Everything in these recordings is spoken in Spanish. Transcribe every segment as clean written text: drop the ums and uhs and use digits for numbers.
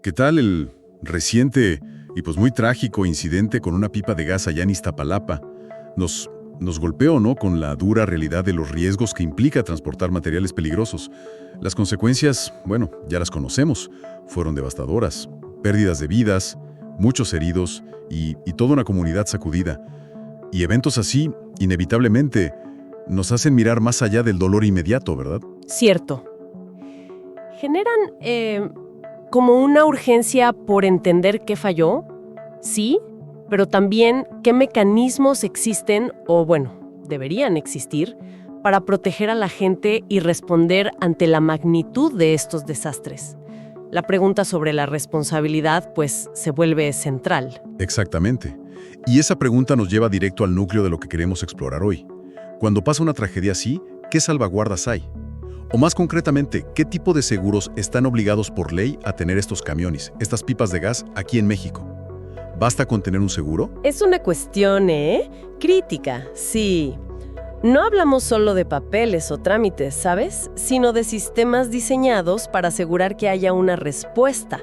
¿Qué tal el reciente y pues muy trágico incidente con una pipa de gas allá en Iztapalapa? Nos golpeó, ¿no?, con la dura realidad de los riesgos que implica transportar materiales peligrosos. Las consecuencias, bueno, ya las conocemos. Fueron devastadoras. Pérdidas de vidas, muchos heridos y toda una comunidad sacudida. Y eventos así, inevitablemente, nos hacen mirar más allá del dolor inmediato, ¿verdad? Cierto. Generan como una urgencia por entender qué falló, sí, pero también qué mecanismos existen, o bueno, deberían existir, para proteger a la gente y responder ante la magnitud de estos desastres. La pregunta sobre la responsabilidad, pues, se vuelve central. Exactamente. Y esa pregunta nos lleva directo al núcleo de lo que queremos explorar hoy. Cuando pasa una tragedia así, ¿qué salvaguardas hay? O más concretamente, ¿qué tipo de seguros están obligados por ley a tener estos camiones, estas pipas de gas aquí en México? ¿Basta con tener un seguro? Es una cuestión, crítica, sí. No hablamos solo de papeles o trámites, ¿sabes? Sino de sistemas diseñados para asegurar que haya una respuesta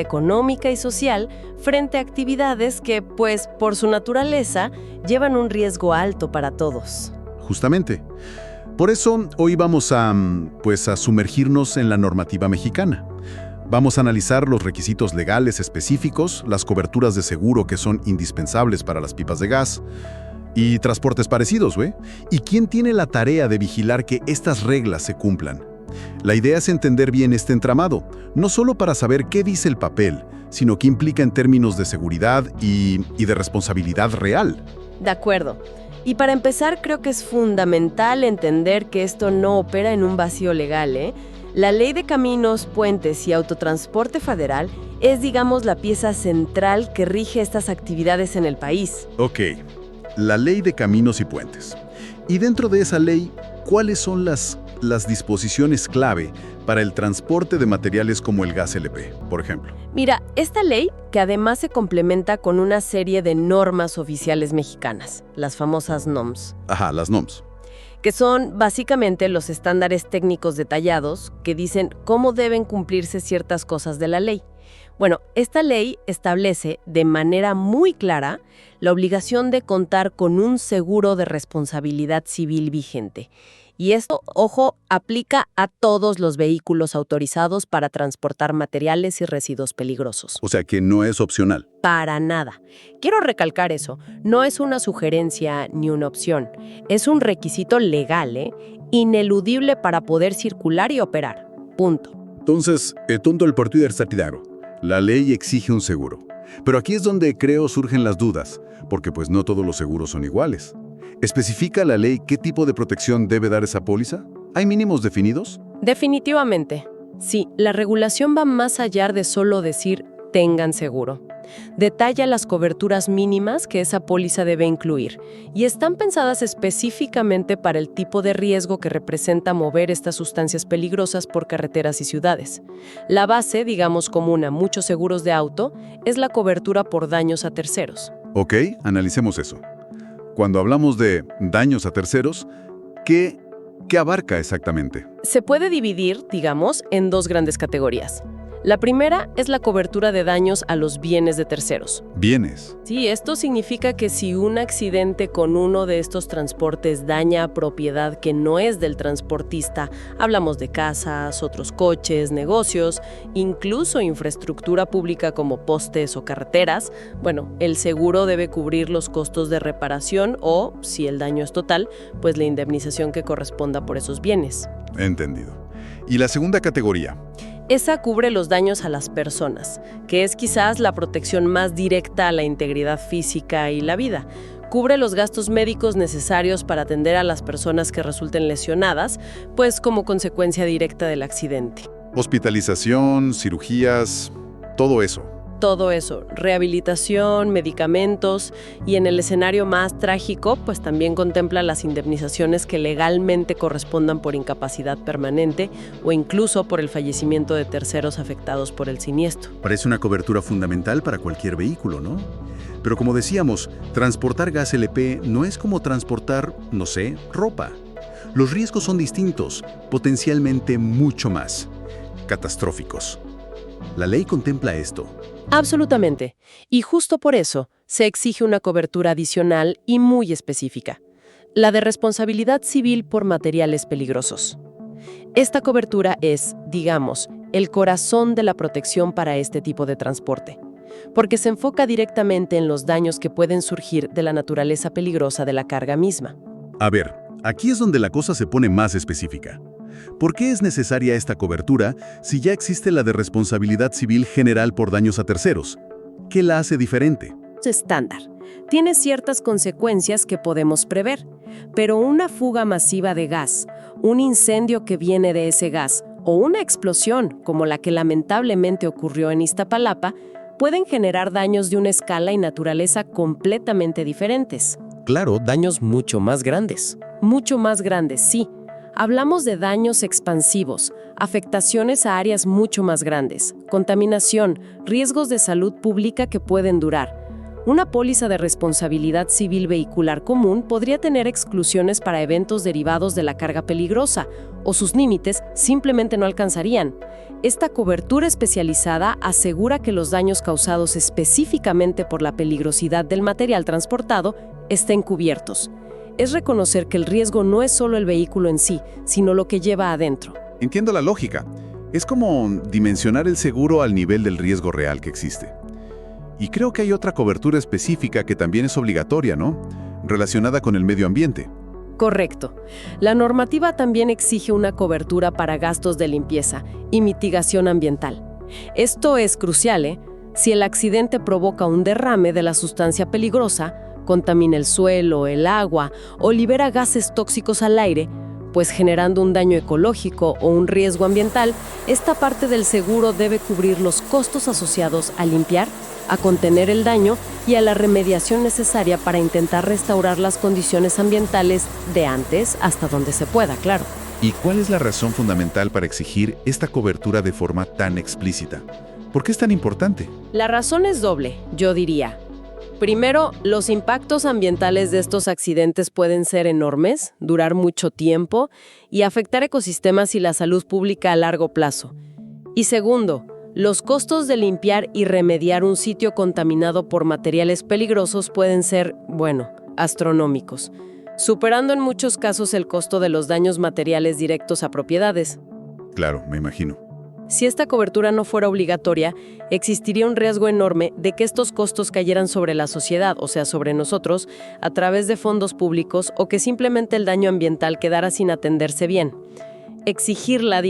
económica y social frente a actividades que, pues, por su naturaleza, llevan un riesgo alto para todos. Justamente. Por eso, hoy vamos a sumergirnos en la normativa mexicana. Vamos a analizar los requisitos legales específicos, las coberturas de seguro que son indispensables para las pipas de gas, y transportes parecidos, ¿ve? ¿Y quién tiene la tarea de vigilar que estas reglas se cumplan? La idea es entender bien este entramado, no solo para saber qué dice el papel, sino qué implica en términos de seguridad y de responsabilidad real. De acuerdo. Y para empezar, creo que es fundamental entender que esto no opera en un vacío legal, ¿eh? La Ley de Caminos, Puentes y Autotransporte Federal es, digamos, la pieza central que rige estas actividades en el país. Ok. La Ley de Caminos y Puentes. Y dentro de esa ley, ¿cuáles son las disposiciones clave para el transporte de materiales como el gas LP, por ejemplo? Mira, esta ley, que además se complementa con una serie de normas oficiales mexicanas, las famosas NOMS. Ajá, las NOMS. Que son básicamente los estándares técnicos detallados que dicen cómo deben cumplirse ciertas cosas de la ley. Bueno, esta ley establece de manera muy clara la obligación de contar con un seguro de responsabilidad civil vigente. Y esto, ojo, aplica a todos los vehículos autorizados para transportar materiales y residuos peligrosos. O sea que no es opcional. Para nada. Quiero recalcar eso. No es una sugerencia ni una opción. Es un requisito legal, ineludible para poder circular y operar. Punto. Entonces, tonto el partido Artidago. La ley exige un seguro. Pero aquí es donde creo surgen las dudas, porque pues no todos los seguros son iguales. ¿Especifica la ley qué tipo de protección debe dar esa póliza? ¿Hay mínimos definidos? Definitivamente. Sí, la regulación va más allá de solo decir tengan seguro. Detalla las coberturas mínimas que esa póliza debe incluir y están pensadas específicamente para el tipo de riesgo que representa mover estas sustancias peligrosas por carreteras y ciudades. La base, digamos común a muchos seguros de auto, es la cobertura por daños a terceros. Ok, analicemos eso. Cuando hablamos de daños a terceros, ¿qué abarca exactamente? Se puede dividir, digamos, en dos grandes categorías. La primera es la cobertura de daños a los bienes de terceros. Bienes. Sí, esto significa que si un accidente con uno de estos transportes daña a propiedad que no es del transportista, hablamos de casas, otros coches, negocios, incluso infraestructura pública como postes o carreteras, bueno, el seguro debe cubrir los costos de reparación o, si el daño es total, pues la indemnización que corresponda por esos bienes. Entendido. ¿Y la segunda categoría? Esa cubre los daños a las personas, que es quizás la protección más directa a la integridad física y la vida. Cubre los gastos médicos necesarios para atender a las personas que resulten lesionadas, pues como consecuencia directa del accidente. Hospitalización, cirugías, todo eso. Todo eso, rehabilitación, medicamentos y en el escenario más trágico, pues también contempla las indemnizaciones que legalmente correspondan por incapacidad permanente o incluso por el fallecimiento de terceros afectados por el siniestro. Parece una cobertura fundamental para cualquier vehículo, ¿no? Pero como decíamos, transportar gas LP no es como transportar, no sé, ropa. Los riesgos son distintos, potencialmente mucho más catastróficos. ¿La ley contempla esto? Absolutamente. Y justo por eso se exige una cobertura adicional y muy específica, la de responsabilidad civil por materiales peligrosos. Esta cobertura es, digamos, el corazón de la protección para este tipo de transporte, porque se enfoca directamente en los daños que pueden surgir de la naturaleza peligrosa de la carga misma. A ver, aquí es donde la cosa se pone más específica. ¿Por qué es necesaria esta cobertura si ya existe la de responsabilidad civil general por daños a terceros? ¿Qué la hace diferente? Es estándar. Tiene ciertas consecuencias que podemos prever, pero una fuga masiva de gas, un incendio que viene de ese gas o una explosión, como la que lamentablemente ocurrió en Iztapalapa, pueden generar daños de una escala y naturaleza completamente diferentes. Claro, daños mucho más grandes. Mucho más grandes, sí. Hablamos de daños expansivos, afectaciones a áreas mucho más grandes, contaminación, riesgos de salud pública que pueden durar. Una póliza de responsabilidad civil vehicular común podría tener exclusiones para eventos derivados de la carga peligrosa, o sus límites simplemente no alcanzarían. Esta cobertura especializada asegura que los daños causados específicamente por la peligrosidad del material transportado estén cubiertos. Es reconocer que el riesgo no es solo el vehículo en sí, sino lo que lleva adentro. Entiendo la lógica. Es como dimensionar el seguro al nivel del riesgo real que existe. Y creo que hay otra cobertura específica que también es obligatoria, ¿no? Relacionada con el medio ambiente. Correcto. La normativa también exige una cobertura para gastos de limpieza y mitigación ambiental. Esto es crucial, ¿eh? Si el accidente provoca un derrame de la sustancia peligrosa, contamina el suelo, el agua o libera gases tóxicos al aire, pues generando un daño ecológico o un riesgo ambiental, esta parte del seguro debe cubrir los costos asociados a limpiar, a contener el daño y a la remediación necesaria para intentar restaurar las condiciones ambientales de antes hasta donde se pueda, claro. ¿Y cuál es la razón fundamental para exigir esta cobertura de forma tan explícita? ¿Por qué es tan importante? La razón es doble, yo diría. Primero, los impactos ambientales de estos accidentes pueden ser enormes, durar mucho tiempo y afectar ecosistemas y la salud pública a largo plazo. Y segundo, los costos de limpiar y remediar un sitio contaminado por materiales peligrosos pueden ser, astronómicos, superando en muchos casos el costo de los daños materiales directos a propiedades. Claro, me imagino. Si esta cobertura no fuera obligatoria, existiría un riesgo enorme de que estos costos cayeran sobre la sociedad, o sea, sobre nosotros, a través de fondos públicos o que simplemente el daño ambiental quedara sin atenderse bien. Exigirla,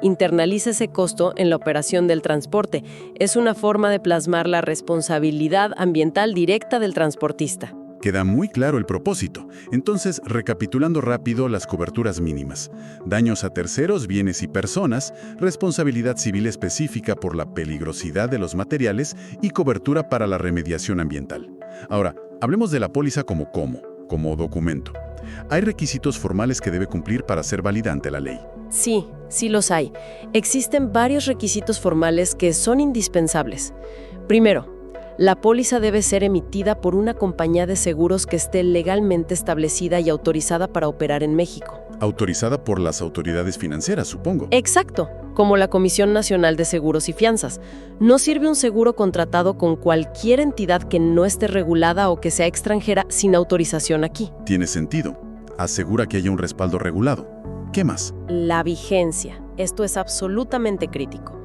internaliza ese costo en la operación del transporte. Es una forma de plasmar la responsabilidad ambiental directa del transportista. Queda muy claro el propósito. Entonces, recapitulando rápido las coberturas mínimas. Daños a terceros, bienes y personas, responsabilidad civil específica por la peligrosidad de los materiales y cobertura para la remediación ambiental. Ahora, hablemos de la póliza como documento. ¿Hay requisitos formales que debe cumplir para ser validante la ley? Sí los hay. Existen varios requisitos formales que son indispensables. Primero, la póliza debe ser emitida por una compañía de seguros que esté legalmente establecida y autorizada para operar en México. Autorizada por las autoridades financieras, supongo. Exacto, como la Comisión Nacional de Seguros y Fianzas. No sirve un seguro contratado con cualquier entidad que no esté regulada o que sea extranjera sin autorización aquí. Tiene sentido. Asegura que haya un respaldo regulado. ¿Qué más? La vigencia. Esto es absolutamente crítico.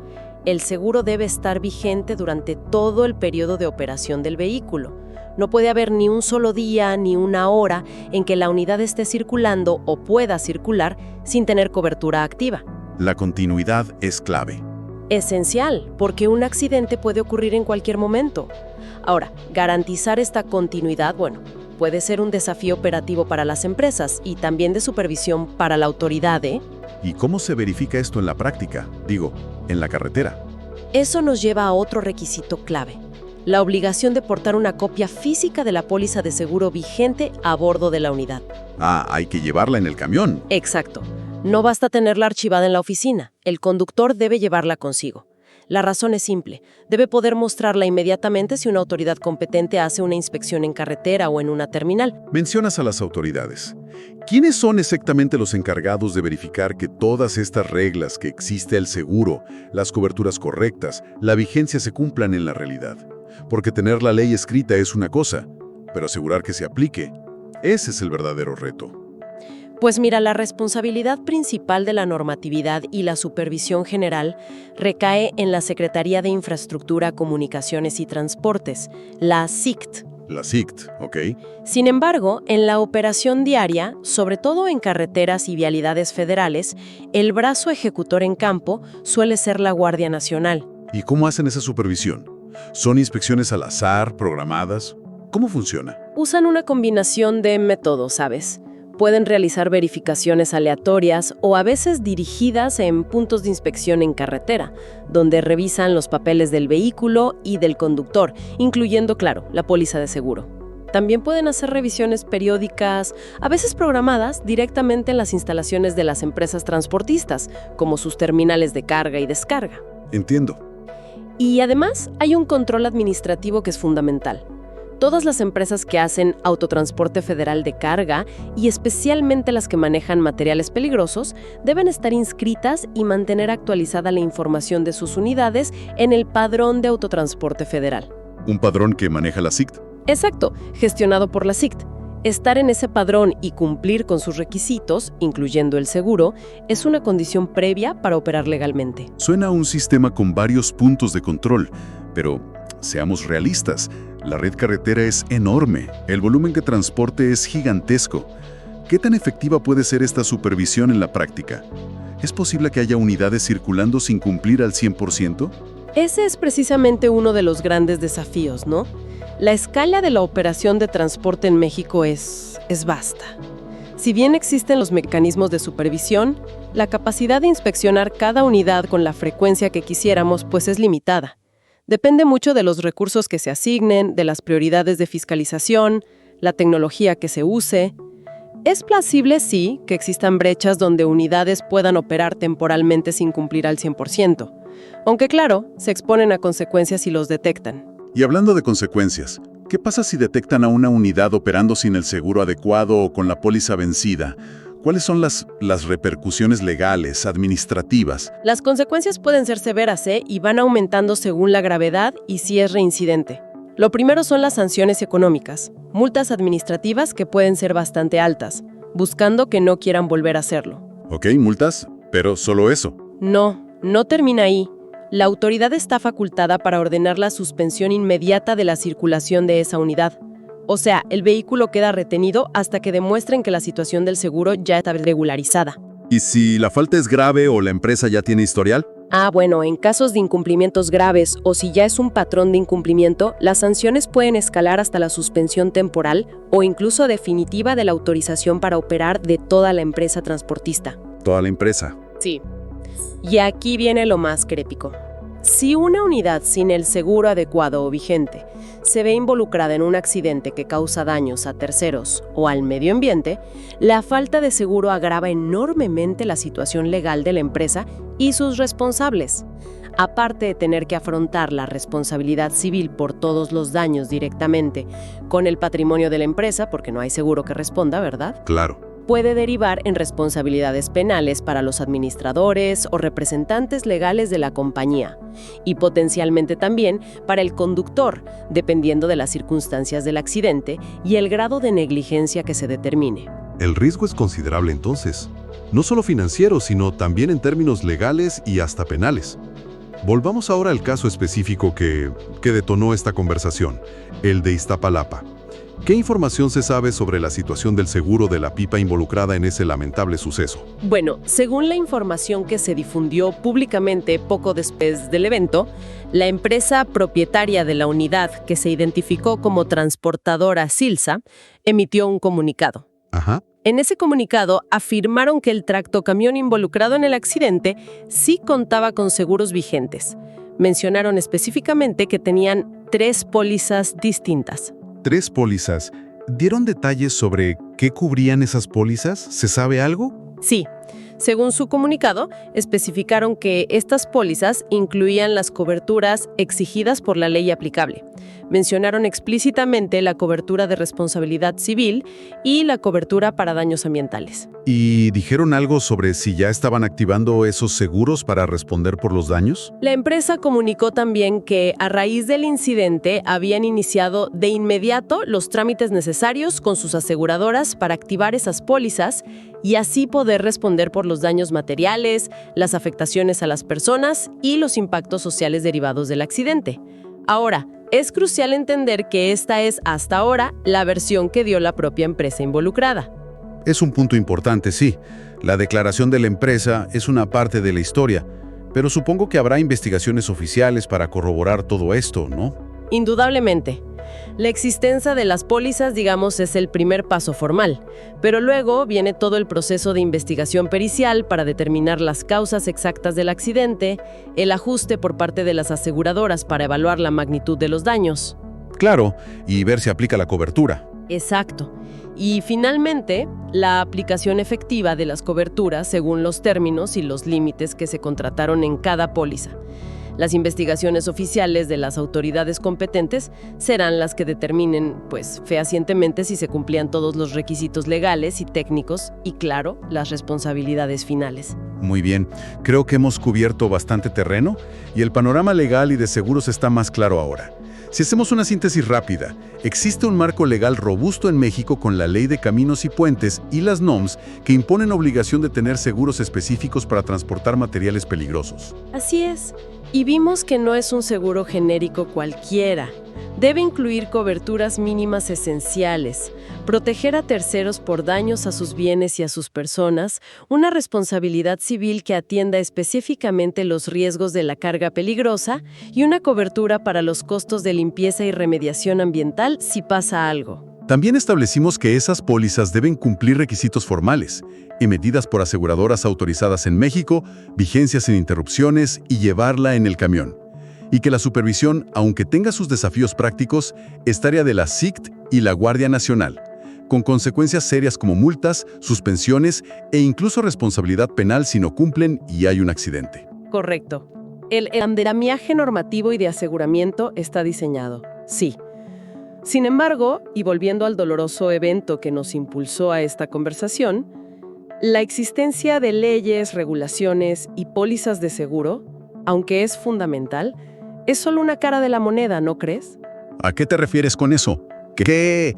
El seguro debe estar vigente durante todo el periodo de operación del vehículo. No puede haber ni un solo día ni una hora en que la unidad esté circulando o pueda circular sin tener cobertura activa. La continuidad es clave. Esencial, porque un accidente puede ocurrir en cualquier momento. Ahora, garantizar esta continuidad, puede ser un desafío operativo para las empresas y también de supervisión para la autoridad, ¿eh? ¿Y cómo se verifica esto en la práctica? En la carretera. Eso nos lleva a otro requisito clave: la obligación de portar una copia física de la póliza de seguro vigente a bordo de la unidad. Hay que llevarla en el camión. Exacto. No basta tenerla archivada en la oficina. El conductor debe llevarla consigo. La razón es simple. Debe poder mostrarla inmediatamente si una autoridad competente hace una inspección en carretera o en una terminal. Mencionas a las autoridades. ¿Quiénes son exactamente los encargados de verificar que todas estas reglas, que existe el seguro, las coberturas correctas, la vigencia se cumplan en la realidad? Porque tener la ley escrita es una cosa, pero asegurar que se aplique, ese es el verdadero reto. Pues mira, la responsabilidad principal de la normatividad y la supervisión general recae en la Secretaría de Infraestructura, Comunicaciones y Transportes, la SICT. La SICT, ¿ok? Sin embargo, en la operación diaria, sobre todo en carreteras y vialidades federales, el brazo ejecutor en campo suele ser la Guardia Nacional. ¿Y cómo hacen esa supervisión? ¿Son inspecciones al azar, programadas? ¿Cómo funciona? Usan una combinación de métodos, ¿sabes? Pueden realizar verificaciones aleatorias o a veces dirigidas en puntos de inspección en carretera, donde revisan los papeles del vehículo y del conductor, incluyendo, claro, la póliza de seguro. También pueden hacer revisiones periódicas, a veces programadas, directamente en las instalaciones de las empresas transportistas, como sus terminales de carga y descarga. Entiendo. Y además hay un control administrativo que es fundamental. Todas las empresas que hacen autotransporte federal de carga, y especialmente las que manejan materiales peligrosos, deben estar inscritas y mantener actualizada la información de sus unidades en el Padrón de Autotransporte Federal. ¿Un padrón que maneja la SICT? Exacto, gestionado por la SICT. Estar en ese padrón y cumplir con sus requisitos, incluyendo el seguro, es una condición previa para operar legalmente. Suena a un sistema con varios puntos de control, pero seamos realistas. La red carretera es enorme, el volumen que transporte es gigantesco. ¿Qué tan efectiva puede ser esta supervisión en la práctica? ¿Es posible que haya unidades circulando sin cumplir al 100%? Ese es precisamente uno de los grandes desafíos, ¿no? La escala de la operación de transporte en México es vasta. Si bien existen los mecanismos de supervisión, la capacidad de inspeccionar cada unidad con la frecuencia que quisiéramos pues es limitada. Depende mucho de los recursos que se asignen, de las prioridades de fiscalización, la tecnología que se use. Es plausible, sí, que existan brechas donde unidades puedan operar temporalmente sin cumplir al 100%, aunque claro, se exponen a consecuencias si los detectan. Y hablando de consecuencias, ¿qué pasa si detectan a una unidad operando sin el seguro adecuado o con la póliza vencida? ¿Cuáles son las repercusiones legales, administrativas? Las consecuencias pueden ser severas, y van aumentando según la gravedad y si es reincidente. Lo primero son las sanciones económicas, multas administrativas que pueden ser bastante altas, buscando que no quieran volver a hacerlo. Ok, multas, pero solo eso. No termina ahí. La autoridad está facultada para ordenar la suspensión inmediata de la circulación de esa unidad. O sea, el vehículo queda retenido hasta que demuestren que la situación del seguro ya está regularizada. ¿Y si la falta es grave o la empresa ya tiene historial? Bueno, en casos de incumplimientos graves o si ya es un patrón de incumplimiento, las sanciones pueden escalar hasta la suspensión temporal o incluso definitiva de la autorización para operar de toda la empresa transportista. Toda la empresa. Sí. Y aquí viene lo más crépico. Si una unidad sin el seguro adecuado o vigente se ve involucrada en un accidente que causa daños a terceros o al medio ambiente, la falta de seguro agrava enormemente la situación legal de la empresa y sus responsables. Aparte de tener que afrontar la responsabilidad civil por todos los daños directamente con el patrimonio de la empresa, porque no hay seguro que responda, ¿verdad? Claro. Puede derivar en responsabilidades penales para los administradores o representantes legales de la compañía y potencialmente también para el conductor, dependiendo de las circunstancias del accidente y el grado de negligencia que se determine. El riesgo es considerable entonces, no solo financiero, sino también en términos legales y hasta penales. Volvamos ahora al caso específico que detonó esta conversación, el de Iztapalapa. ¿Qué información se sabe sobre la situación del seguro de la pipa involucrada en ese lamentable suceso? Bueno, según la información que se difundió públicamente poco después del evento, la empresa propietaria de la unidad, que se identificó como transportadora Silsa, emitió un comunicado. Ajá. En ese comunicado afirmaron que el tractocamión involucrado en el accidente sí contaba con seguros vigentes. Mencionaron específicamente que tenían 3 pólizas distintas. 3 pólizas. ¿Dieron detalles sobre qué cubrían esas pólizas? ¿Se sabe algo? Sí, Según su comunicado, especificaron que estas pólizas incluían las coberturas exigidas por la ley aplicable. Mencionaron explícitamente la cobertura de responsabilidad civil y la cobertura para daños ambientales. ¿Y dijeron algo sobre si ya estaban activando esos seguros para responder por los daños? La empresa comunicó también que a raíz del incidente habían iniciado de inmediato los trámites necesarios con sus aseguradoras para activar esas pólizas y así poder responder por los daños materiales, las afectaciones a las personas y los impactos sociales derivados del accidente. Ahora, es crucial entender que esta es, hasta ahora, la versión que dio la propia empresa involucrada. Es un punto importante, sí. La declaración de la empresa es una parte de la historia, pero supongo que habrá investigaciones oficiales para corroborar todo esto, ¿no? Indudablemente. La existencia de las pólizas, digamos, es el primer paso formal, pero luego viene todo el proceso de investigación pericial para determinar las causas exactas del accidente, el ajuste por parte de las aseguradoras para evaluar la magnitud de los daños. Claro, y ver si aplica la cobertura. Exacto. Y finalmente, la aplicación efectiva de las coberturas según los términos y los límites que se contrataron en cada póliza. Las investigaciones oficiales de las autoridades competentes serán las que determinen, fehacientemente si se cumplían todos los requisitos legales y técnicos y, claro, las responsabilidades finales. Muy bien, creo que hemos cubierto bastante terreno y el panorama legal y de seguros está más claro ahora. Si hacemos una síntesis rápida, existe un marco legal robusto en México con la Ley de Caminos y Puentes y las NOMS que imponen obligación de tener seguros específicos para transportar materiales peligrosos. Así es. Y vimos que no es un seguro genérico cualquiera. Debe incluir coberturas mínimas esenciales, proteger a terceros por daños a sus bienes y a sus personas, una responsabilidad civil que atienda específicamente los riesgos de la carga peligrosa y una cobertura para los costos de limpieza y remediación ambiental si pasa algo. También establecimos que esas pólizas deben cumplir requisitos formales, emitidas por aseguradoras autorizadas en México, vigencias sin interrupciones y llevarla en el camión. Y que la supervisión, aunque tenga sus desafíos prácticos, es tarea de la SICT y la Guardia Nacional, con consecuencias serias como multas, suspensiones e incluso responsabilidad penal si no cumplen y hay un accidente. Correcto. El andamiaje normativo y de aseguramiento está diseñado, sí. Sin embargo, y volviendo al doloroso evento que nos impulsó a esta conversación, la existencia de leyes, regulaciones y pólizas de seguro, aunque es fundamental, es solo una cara de la moneda, ¿no crees? ¿A qué te refieres con eso? ¿Qué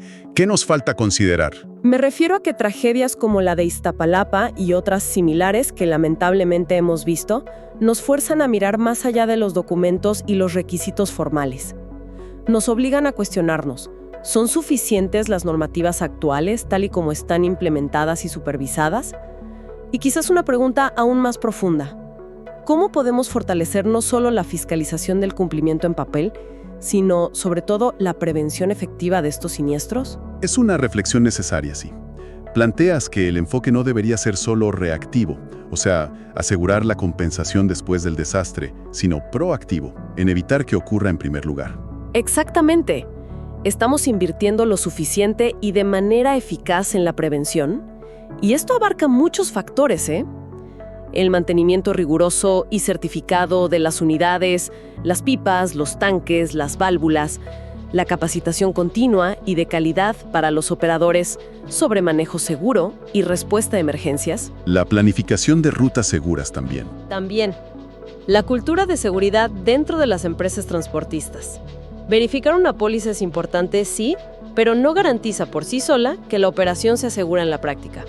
nos falta considerar? Me refiero a que tragedias como la de Iztapalapa y otras similares que lamentablemente hemos visto, nos fuerzan a mirar más allá de los documentos y los requisitos formales. Nos obligan a cuestionarnos, ¿son suficientes las normativas actuales tal y como están implementadas y supervisadas? Y quizás una pregunta aún más profunda. ¿Cómo podemos fortalecer no solo la fiscalización del cumplimiento en papel, sino, sobre todo, la prevención efectiva de estos siniestros? Es una reflexión necesaria, sí. Planteas que el enfoque no debería ser solo reactivo, o sea, asegurar la compensación después del desastre, sino proactivo, en evitar que ocurra en primer lugar. Exactamente. ¿Estamos invirtiendo lo suficiente y de manera eficaz en la prevención? Y esto abarca muchos factores, ¿eh? El mantenimiento riguroso y certificado de las unidades, las pipas, los tanques, las válvulas, la capacitación continua y de calidad para los operadores sobre manejo seguro y respuesta a emergencias. La planificación de rutas seguras también. También, la cultura de seguridad dentro de las empresas transportistas. Verificar una póliza es importante, sí, pero no garantiza por sí sola que la operación se asegura en la práctica.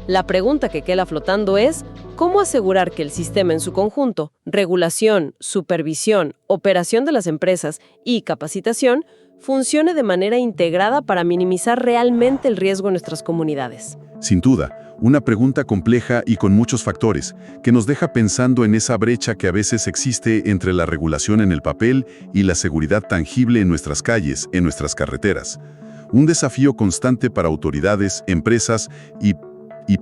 La pregunta que queda flotando es, ¿cómo asegurar que el sistema en su conjunto, regulación, supervisión, operación de las empresas y capacitación, funcione de manera integrada para minimizar realmente el riesgo en nuestras comunidades? Sin duda, una pregunta compleja y con muchos factores, que nos deja pensando en esa brecha que a veces existe entre la regulación en el papel y la seguridad tangible en nuestras calles, en nuestras carreteras. Un desafío constante para autoridades, empresas y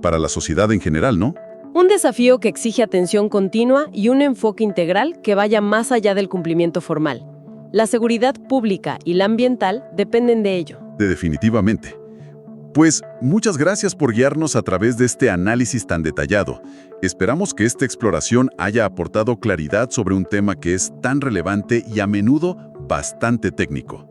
para la sociedad en general, ¿no? Un desafío que exige atención continua y un enfoque integral que vaya más allá del cumplimiento formal. La seguridad pública y la ambiental dependen de ello. Definitivamente. Pues muchas gracias por guiarnos a través de este análisis tan detallado. Esperamos que esta exploración haya aportado claridad sobre un tema que es tan relevante y a menudo bastante técnico.